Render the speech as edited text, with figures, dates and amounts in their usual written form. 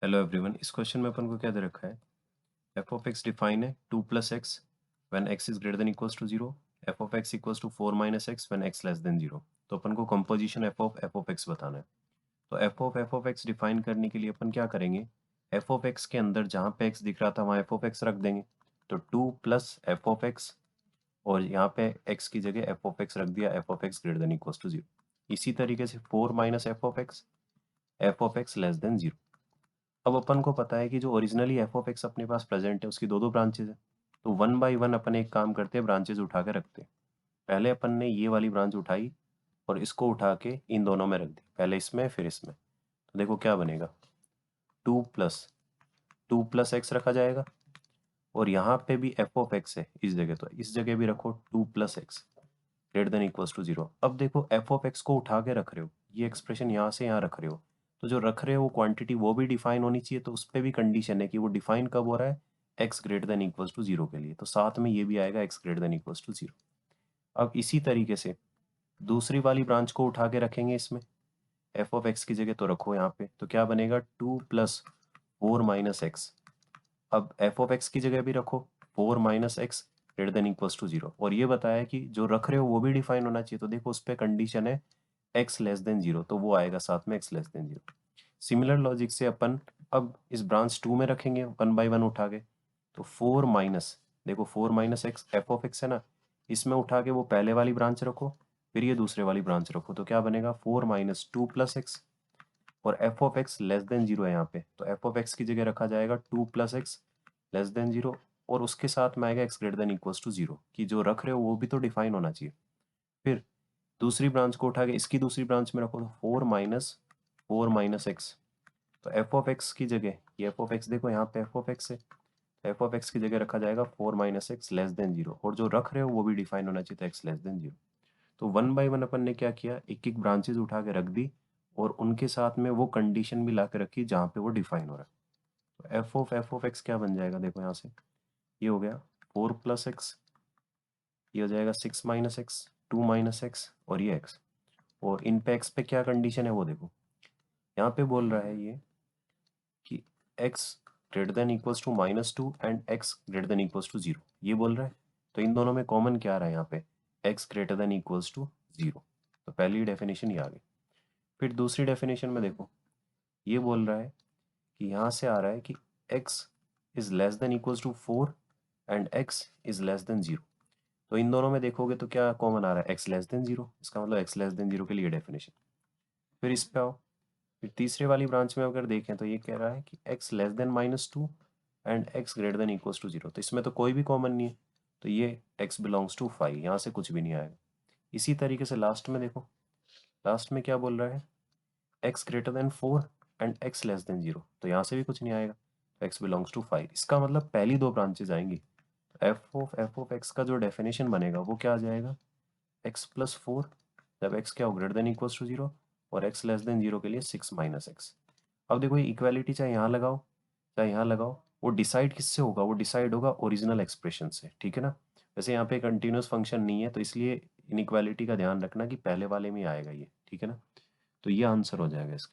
Hello everyone. इस question में अपन को क्या दे रखा है? एफ ऑफ एक्स डिफाइन है 2 plus x when x is greater than equals to 0, f of x equals to 4 minus x when x less than 0। तो अपन को कंपोजिशन एफ ऑफ एक्स बताना है। तो एफ ऑफ एक्स डिफाइन करने के लिए अपन क्या करेंगे? एफ ऑफ एक्स के अंदर जहाँ पे एक्स दिख रहा था वहाँ एफ ऑफ एक्स रख देंगे। तो 2 प्लस एफ ऑफ एक्स, और यहाँ पे एक्स की जगह एफ ऑफ एक्स रख दिया, f of x greater than equals to 0। इसी तरीके से 4 minus f of x less than 0। अब अपन को पता है कि जो ओरिजिनली एफ ऑफ एक्स अपने पास प्रेजेंट है उसकी दो दो ब्रांचेज है। तो वन बाय वन अपन एक काम करते हैं, ब्रांचेज उठा के रखते हैं। पहले अपन ने ये वाली ब्रांच उठाई और इसको उठा के इन दोनों में रख दी, पहले इसमें फिर इसमें। तो देखो क्या बनेगा, 2 प्लस एक्स रखा जाएगा, और यहाँ पे भी एफ ऑफ एक्स है इस जगह, तो इस जगह भी रखो 2 plus x greater than equals to 0। अब देखो एफ ऑफ एक्स को उठा के रख रहे हो, ये एक्सप्रेशन यहाँ से यहाँ रख रहे हो, तो जो रख रहे हो वो क्वांटिटी वो भी डिफाइन होनी चाहिए। तो उस पर भी कंडीशन है कि वो डिफाइन कब हो रहा है, x greater than equals to 0 के लिए। तो साथ में ये भी आएगा x greater than equals to 0। अब इसी तरीके से दूसरी वाली ब्रांच को उठा के रखेंगे इसमें, एफ ऑफ एक्स की जगह तो रखो यहाँ पे, तो क्या बनेगा 2 प्लस 4 माइनस एक्स। अब एफ ऑफ एक्स की जगह भी रखो 4 minus x greater than equals to 0, और ये बताया कि जो रख रहे हो वो भी डिफाइन होना चाहिए। तो देखो उस पर कंडीशन है एक्स लेस देन 0, तो वो आएगा साथ में x less than 0। Similar logic से अपन अब इस ब्रांच 2 में रखेंगे वन बाय वन उठा के। तो 4 माइनस, देखो 4 minus x F of x है ना, इसमें उठा के वो पहले वाली ब्रांच रखो, फिर ये दूसरे वाली ब्रांच रखो, तो क्या बनेगा 4 - 2 + x। और F of x less than 0 है यहाँ पे, तो एफ ऑफ एक्स की जगह रखा जाएगा 2 + x लेस देन 0, और उसके साथ में आएगा x greater than equals to 0, कि जो रख रहे हो वो भी तो डिफाइन होना चाहिए। फिर दूसरी ब्रांच को उठा के इसकी दूसरी ब्रांच में रखो, तो 4 - 4 - x। तो एफ ऑफ एक्स की जगह, ये एफ ऑफ एक्स देखो यहाँ पे एफ ऑफ एक्स है, एफ ऑफ एक्स की जगह रखा जाएगा 4 - x लेस देन 0, और जो रख रहे हो वो भी डिफाइन होना चाहिए था एक्स लेस देन 0। तो वन बाय वन अपन ने क्या किया, एक एक ब्रांचेज उठा के रख दी, और उनके साथ में वो कंडीशन भी ला के रखी जहाँ पे वो डिफाइन हो रहा है। तो एफ ऑफ एक्स क्या बन जाएगा, देखो यहाँ से ये हो गया 4 + x, ये हो जाएगा 6 - x, 2 - x, और ये x। और इन पे x पे क्या कंडीशन है वो देखो, यहाँ पे बोल रहा है ये कि x greater than equals to -2 and x greater than equals to 0, ये बोल रहा है। तो इन दोनों में कॉमन क्या आ रहा है यहाँ पे, x greater than equals to 0। तो पहली डेफिनेशन ये आ गई। फिर दूसरी डेफिनेशन में देखो, ये बोल रहा है कि यहाँ से आ रहा है कि x is less than equals to 4 and x is less than 0। तो इन दोनों में देखोगे तो क्या कॉमन आ रहा है, x लेस देन 0, इसका मतलब x लेस देन 0 के लिए डेफिनेशन। फिर इस पे आओ, फिर तीसरे वाली ब्रांच में अगर देखें तो ये कह रहा है कि x less than -2 and x greater than equals to 0। तो इसमें तो कोई भी कॉमन नहीं है, तो ये x बिलोंग्स टू 5, यहाँ से कुछ भी नहीं आएगा। इसी तरीके से लास्ट में देखो, लास्ट में क्या बोल रहा है, x greater then 4 and x less than 0, तो यहाँ से भी कुछ नहीं आएगा, तो x बिलोंग्स टू 5। इसका मतलब पहली दो ब्रांचेज आएंगी। एफ ऑफ एक्स का जो डेफिनेशन बनेगा वो क्या आ जाएगा, x + 4 जब x क्या हो ग्रेटर देन इक्वल्स टू 0, और x लेस देन 0 के लिए 6 - x। अब देखो ये इक्वालिटी चाहे यहाँ लगाओ चाहे यहाँ लगाओ, वो डिसाइड किससे होगा, वो डिसाइड होगा ओरिजिनल एक्सप्रेशन से, ठीक है ना। वैसे यहाँ पे कंटिन्यूस फंक्शन नहीं है, तो इसलिए इनइक्वालिटी का ध्यान रखना कि पहले वाले में ही आएगा ये, ठीक है ना। तो ये आंसर हो जाएगा इसका।